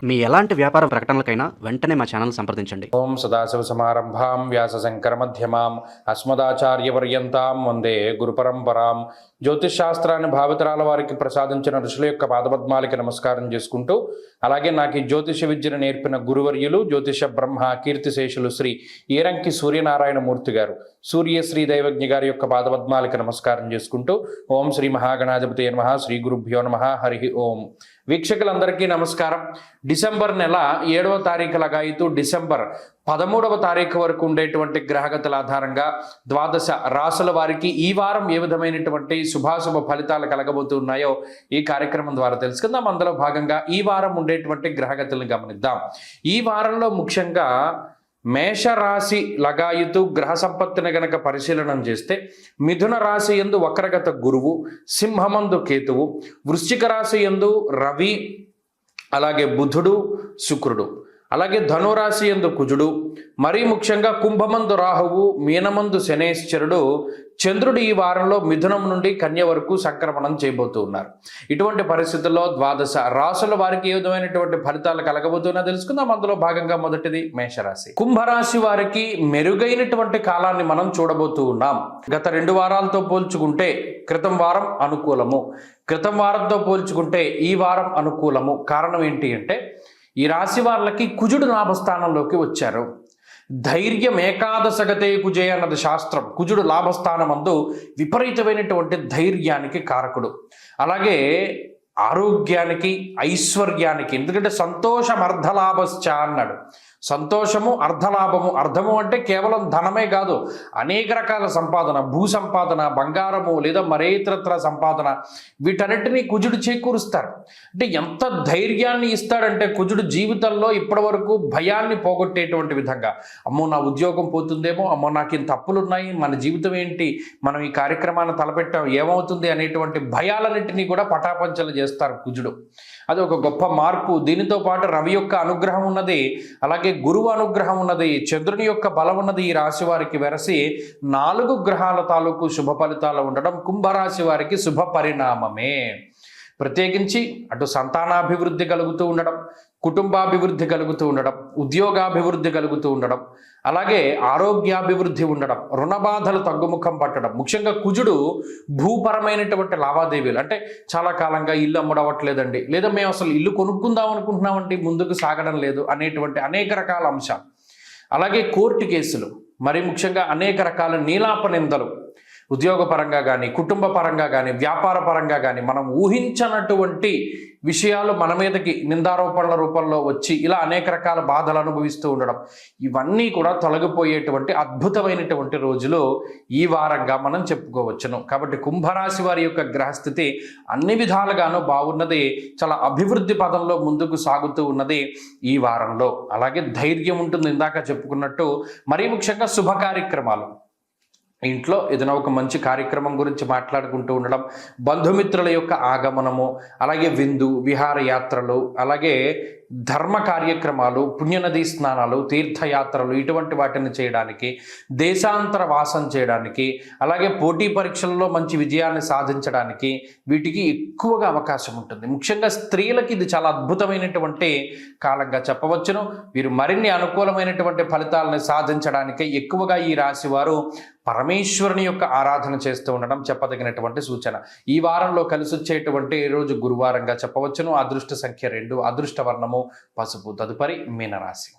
మీ ఎలాంటి వ్యాపార ప్రకటనలకైనా వెంటనే మా ఛానల్ సంప్రదించండి. ఓం సదాశివ సమారంభాం వ్యాస శంకర మధ్యమాం అస్మదాచార్యపర్యంతాం వందే గురు పరంపరాం. జ్యోతిష్ శాస్త్రాన్ని భావితరాల వారికి ప్రసాదించిన ఋషుల యొక్క పాదపద్మాలకి నమస్కారం చేసుకుంటూ, అలాగే నాకు ఈ జ్యోతిష విద్యను నేర్పిన గురువర్యులు జ్యోతిష బ్రహ్మ కీర్తిశేషులు శ్రీ ఈరంకి సూర్యనారాయణ మూర్తి గారు, సూర్యశ్రీ దైవజ్ఞ గారి యొక్క పాదపద్మాలకి నమస్కారం చేసుకుంటూ, ఓం శ్రీ మహాగణాధిపతి నమః, శ్రీ గురుభ్యో నమః, హరి ఓం. వీక్షకులందరికీ నమస్కారం. డిసెంబర్ నెల 7వ తారీఖు లగాయితూ డిసెంబర్ 13వ తారీఖు వరకు ఉండేటువంటి గ్రహగతుల ఆధారంగా ద్వాదశ రాసుల వారికి ఈ వారం ఏ విధమైనటువంటి శుభాశుభ ఫలితాలు కలగబోతున్నాయో ఈ కార్యక్రమం ద్వారా తెలుసుకుందాం. అందులో భాగంగా ఈ వారం ఉండేటువంటి గ్రహగతులను గమనిద్దాం. ఈ వారంలో ముఖ్యంగా మేషరాశి లగాయుతూ గ్రహ సంపత్తిని గనక పరిశీలనం చేస్తే మిథున రాశి యందు వక్రగత గురువు, సింహమందు కేతువు, వృశ్చిక రాశి యందు రవి, అలాగే బుధుడు, శుక్రుడు, అలాగే ధనురాశి యందు కుజుడు, మరీ ముఖ్యంగా కుంభమందు రాహువు, మీనమందు శనేశ్వరుడు, చంద్రుడు ఈ వారంలో మిథునం నుండి కన్య వరకు సంక్రమణం చేయబోతూ ఉన్నారు. ఇటువంటి పరిస్థితుల్లో ద్వాదశ రాశుల వారికి ఏ విధమైనటువంటి ఫలితాలు కలగబోతున్నా తెలుసుకుందాం. అందులో భాగంగా మొదటిది మేషరాశి. కుంభరాశి వారికి మెరుగైనటువంటి కాలాన్ని మనం చూడబోతూ ఉన్నాం. గత 2 వారాలతో పోల్చుకుంటే క్రితం వారం అనుకూలము, క్రితం వారంతో పోల్చుకుంటే ఈ వారం అనుకూలము. కారణం ఏంటి అంటే ఈ రాశి వాళ్ళకి కుజుడు లాభస్థానంలోకి వచ్చారు. ధైర్యం ఏకాదశగతే కుజే అన్నది శాస్త్రం. కుజుడు లాభస్థానమందు విపరీతమైనటువంటి ధైర్యానికి కారకుడు, అలాగే ఆరోగ్యానికి, ఐశ్వర్యానికి. ఎందుకంటే సంతోషం అర్ధలాభశ్చ అన్నాడు. సంతోషము అర్ధలాభము. అర్ధము అంటే కేవలం ధనమే కాదు, అనేక రకాల సంపాదన, భూ సంపాదన, బంగారము లేదా మరే ఇతరత్ర సంపాదన, వీటన్నిటినీ కుజుడు చేకూరుస్తాడు. అంటే ఎంత ధైర్యాన్ని ఇస్తాడంటే కుజుడు జీవితంలో ఇప్పటి వరకు భయాన్ని పోగొట్టేటువంటి విధంగా, అమ్మో నా ఉద్యోగం పోతుందేమో, అమ్మో నాకు ఇంత అప్పులు ఉన్నాయి, మన జీవితం ఏంటి, మనం ఈ కార్యక్రమాన్ని తలపెట్టాం ఏమవుతుంది అనేటువంటి భయాలన్నింటినీ కూడా పటాపంచలు చేస్తారు కుజుడు. అది ఒక గొప్ప మార్పు. దీనితో పాటు రవి యొక్క అనుగ్రహం ఉన్నది, అలాగే గురువు అనుగ్రహం ఉన్నది, చంద్రుని యొక్క బలం ఉన్నది. ఈ రాశి వారికి వెరసి 4 గ్రహాల తాలూకు శుభ ఫలితాలు ఉండడం కుంభరాశి వారికి శుభ పరిణామమే. ప్రత్యేకించి అటు సంతానాభివృద్ధి కలుగుతూ ఉండడం, కుటుంబాభివృద్ధి కలుగుతూ ఉండడం, ఉద్యోగాభివృద్ధి కలుగుతూ ఉండడం, అలాగే ఆరోగ్యాభివృద్ధి ఉండడం, రుణ బాధలు తగ్గుముఖం పట్టడం. ముఖ్యంగా కుజుడు భూపరమైనటువంటి లావాదేవీలు, అంటే చాలా కాలంగా ఇల్లు అమ్మడవట్లేదండి, లేదా మేము అసలు ఇల్లు కొనుక్కుందాం అనుకుంటున్నామంటే ముందుకు సాగడం లేదు అనేటువంటి అనేక రకాల అంశాలు, అలాగే కోర్టు కేసులు, మరి ముఖ్యంగా అనేక రకాల నీలాప నిందలు, ఉద్యోగపరంగా కానీ, కుటుంబ పరంగా కానీ, వ్యాపార పరంగా కానీ మనం ఊహించనటువంటి విషయాలు మన మీదకి నిందారోపణల రూపంలో వచ్చి ఇలా అనేక రకాల బాధలు అనుభవిస్తూ ఉండడం, ఇవన్నీ కూడా తొలగిపోయేటువంటి అద్భుతమైనటువంటి రోజులు ఈ వారంగా మనం చెప్పుకోవచ్చును. కాబట్టి కుంభరాశి వారి యొక్క గ్రహస్థితి అన్ని విధాలుగానూ బాగున్నది, చాలా అభివృద్ధి పదంలో ముందుకు సాగుతూ ఉన్నది ఈ వారంలో. అలాగే ధైర్యం ఉంటుంది, ఇందాక చెప్పుకున్నట్టు. మరీ ముఖ్యంగా శుభ కార్యక్రమాలు, ఇంట్లో ఏదైనా ఒక మంచి కార్యక్రమం గురించి మాట్లాడుకుంటూ ఉండడం, బంధుమిత్రుల యొక్క ఆగమనము, అలాగే విందు విహారయాత్రలు, అలాగే ధర్మ కార్యక్రమాలు, పుణ్యనదీ స్నానాలు, తీర్థయాత్రలు, ఇటువంటి వాటిని చేయడానికి, దేశాంతర వాసం చేయడానికి, అలాగే పోటీ పరీక్షల్లో మంచి విజయాన్ని సాధించడానికి వీటికి ఎక్కువగా అవకాశం ఉంటుంది. ముఖ్యంగా స్త్రీలకి ఇది చాలా అద్భుతమైనటువంటి కాలంగా చెప్పవచ్చును. వీరు మరిన్ని అనుకూలమైనటువంటి ఫలితాలను సాధించడానికి ఎక్కువగా ఈ రాశి వారు పరమేశ్వరుని యొక్క ఆరాధన చేస్తూ ఉండడం చెప్పదగినటువంటి సూచన. ఈ వారంలో కలిసి వచ్చేటువంటి రోజు గురువారంగా చెప్పవచ్చును. అదృష్ట సంఖ్య 2, అదృష్ట వర్ణము పసుపు. తదుపరి మీనరాశి.